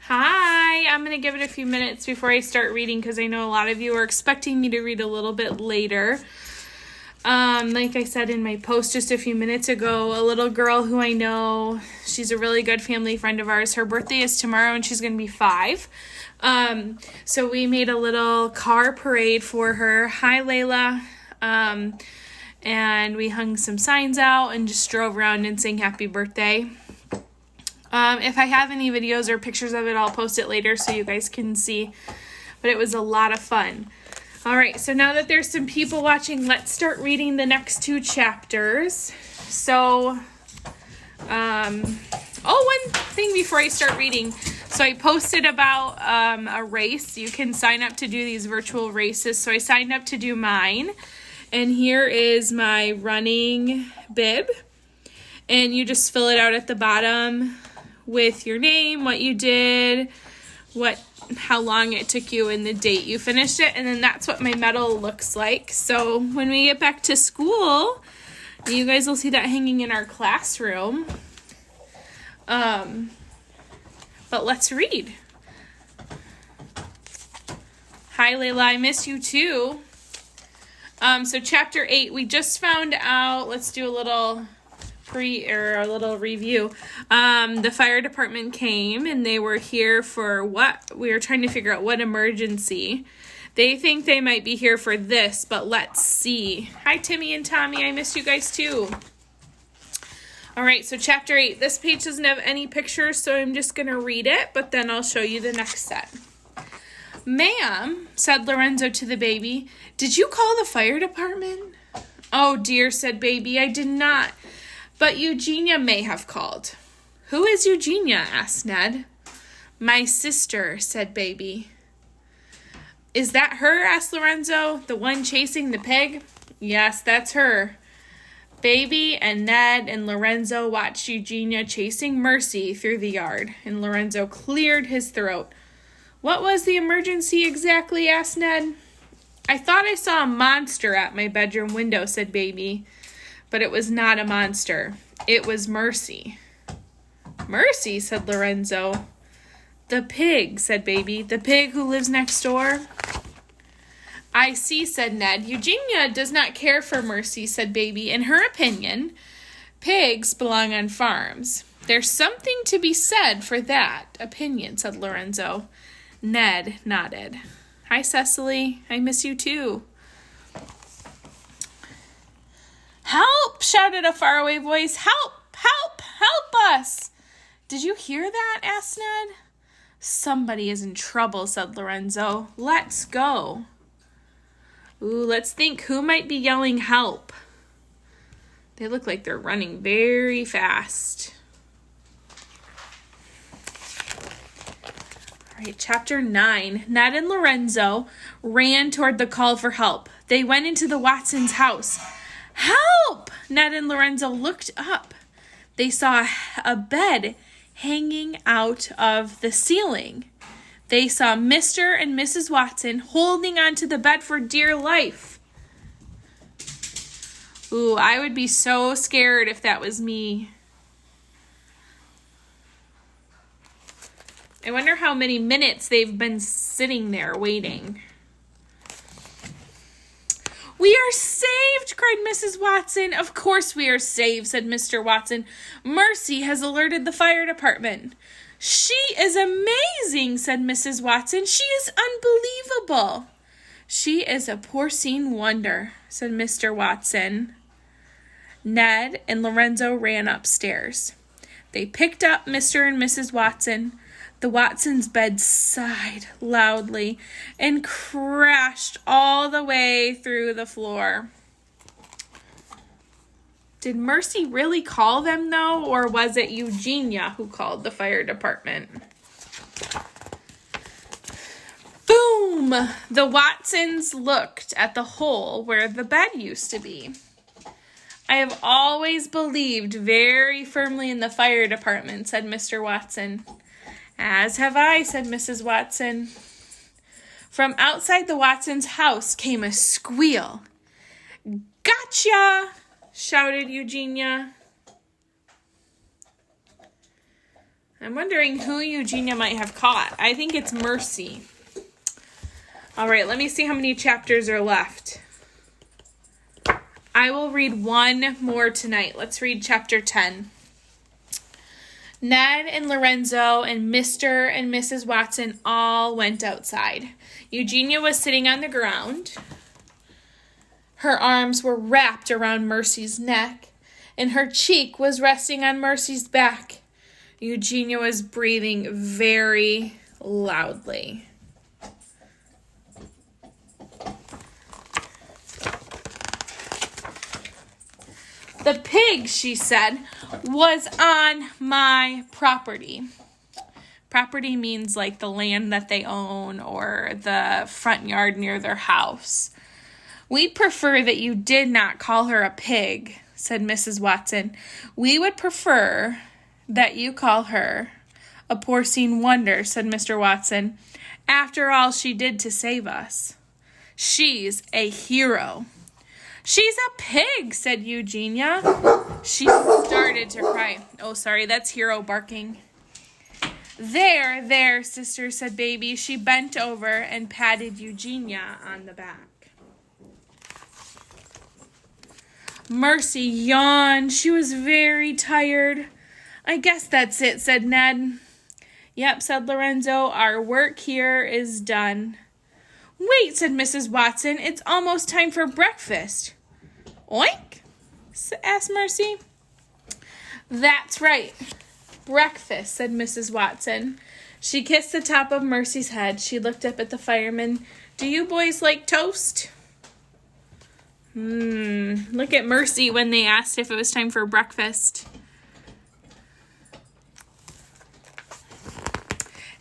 Hi, I'm going to give it a few minutes before I start reading because I know a lot of you are expecting me to read a little bit later. Like I said in my post just a few minutes ago, a little girl who I know, she's a really good family friend of ours. Her birthday is tomorrow and she's going to be 5. So we made a little car parade for her. Hi, Layla. And we hung some signs out and just drove around and sang happy birthday. If I have any videos or pictures of it, I'll post it later so you guys can see. But it was a lot of fun. All right, so now that there's some people watching, let's start reading the next 2 chapters. So, one thing before I start reading. So I posted about a race. You can sign up to do these virtual races. So I signed up to do mine. And here is my running bib. And you just fill it out at the bottom with your name, what you did, how long it took you, and the date you finished it. And then that's what my medal looks like. So when we get back to school, you guys will see that hanging in our classroom. But let's read. Hi, Layla. I miss you too. So chapter 8, we just found out, let's do a little review. The fire department came and they were here for what? We were trying to figure out what emergency. They think they might be here for this, but let's see. Hi, Timmy and Tommy. I miss you guys too. All right, so chapter 8. This page doesn't have any pictures, so I'm just going to read it, but then I'll show you the next set. Ma'am, said Lorenzo to the baby, did you call the fire department? Oh, dear, said baby, I did not. But Eugenia may have called. Who is Eugenia? Asked Ned. My sister, said baby. Is that her? Asked Lorenzo. The one chasing the pig? Yes, that's her. Baby and Ned and Lorenzo watched Eugenia chasing Mercy through the yard, and Lorenzo cleared his throat. What was the emergency exactly? Asked Ned. I thought I saw a monster at my bedroom window, said baby. But it was not a monster. It was Mercy. Mercy, said Lorenzo. The pig, said baby. The pig who lives next door. I see, said Ned. Eugenia does not care for Mercy, said baby. In her opinion, pigs belong on farms. There's something to be said for that opinion, said Lorenzo. Ned nodded. Hi, Cecily. I miss you too. Help! Shouted a faraway voice. Help! Help! Help us! Did you hear that? Asked Ned. Somebody is in trouble, said Lorenzo. Let's go. Ooh, let's think who might be yelling help. They look like they're running very fast. All right, chapter 9. Ned and Lorenzo ran toward the call for help. They went into the Watsons' house. Help! Ned and Lorenzo looked up. They saw a bed hanging out of the ceiling. They saw Mr. and Mrs. Watson holding onto the bed for dear life. Ooh, I would be so scared if that was me. I wonder how many minutes they've been sitting there waiting. We are saved, cried Mrs. Watson. Of course we are saved, said Mr. Watson. Mercy has alerted the fire department. She is amazing, said Mrs. Watson. She is unbelievable. She is a porcine wonder, said Mr. Watson. Ned and Lorenzo ran upstairs. They picked up Mr. and Mrs. Watson. The Watsons' bed sighed loudly and crashed all the way through the floor. Did Mercy really call them, though, or was it Eugenia who called the fire department? Boom! The Watsons looked at the hole where the bed used to be. I have always believed very firmly in the fire department, said Mr. Watson. As have I, said Mrs. Watson. From outside the Watsons' house came a squeal. Gotcha! Shouted Eugenia. I'm wondering who Eugenia might have caught. I think it's Mercy. All right, let me see how many chapters are left. I will read one more tonight. Let's read chapter 10. Ned and Lorenzo and Mr. and Mrs. Watson all went outside. Eugenia was sitting on the ground. Her arms were wrapped around Mercy's neck, and her cheek was resting on Mercy's back. Eugenia was breathing very loudly. The pig, she said, was on my property. Property means like the land that they own or the front yard near their house. We'd prefer that you did not call her a pig, said Mrs. Watson. We would prefer that you call her a porcine wonder, said Mr. Watson. After all she did to save us. She's a hero. She's a pig, said Eugenia. She started to cry. Oh, sorry, that's Hero barking. There, sister, said Baby. She bent over and patted Eugenia on the back. Mercy yawned. She was very tired. I guess that's it, said Ned. Yep, said Lorenzo. Our work here is done. Wait, said Mrs. Watson. It's almost time for breakfast. Oink? Asked Mercy. That's right. Breakfast, said Mrs. Watson. She kissed the top of Mercy's head. She looked up at the firemen. Do you boys like toast? Look at Mercy when they asked if it was time for breakfast.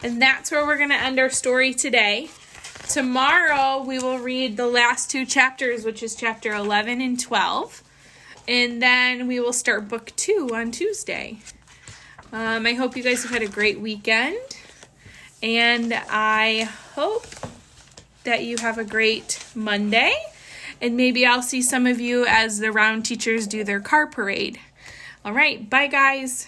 And that's where we're going to end our story today. Tomorrow we will read the last two chapters, which is chapter 11 and 12. And then we will start book 2 on Tuesday. I hope you guys have had a great weekend. And I hope that you have a great Monday. And maybe I'll see some of you as the round teachers do their car parade. All right, bye guys.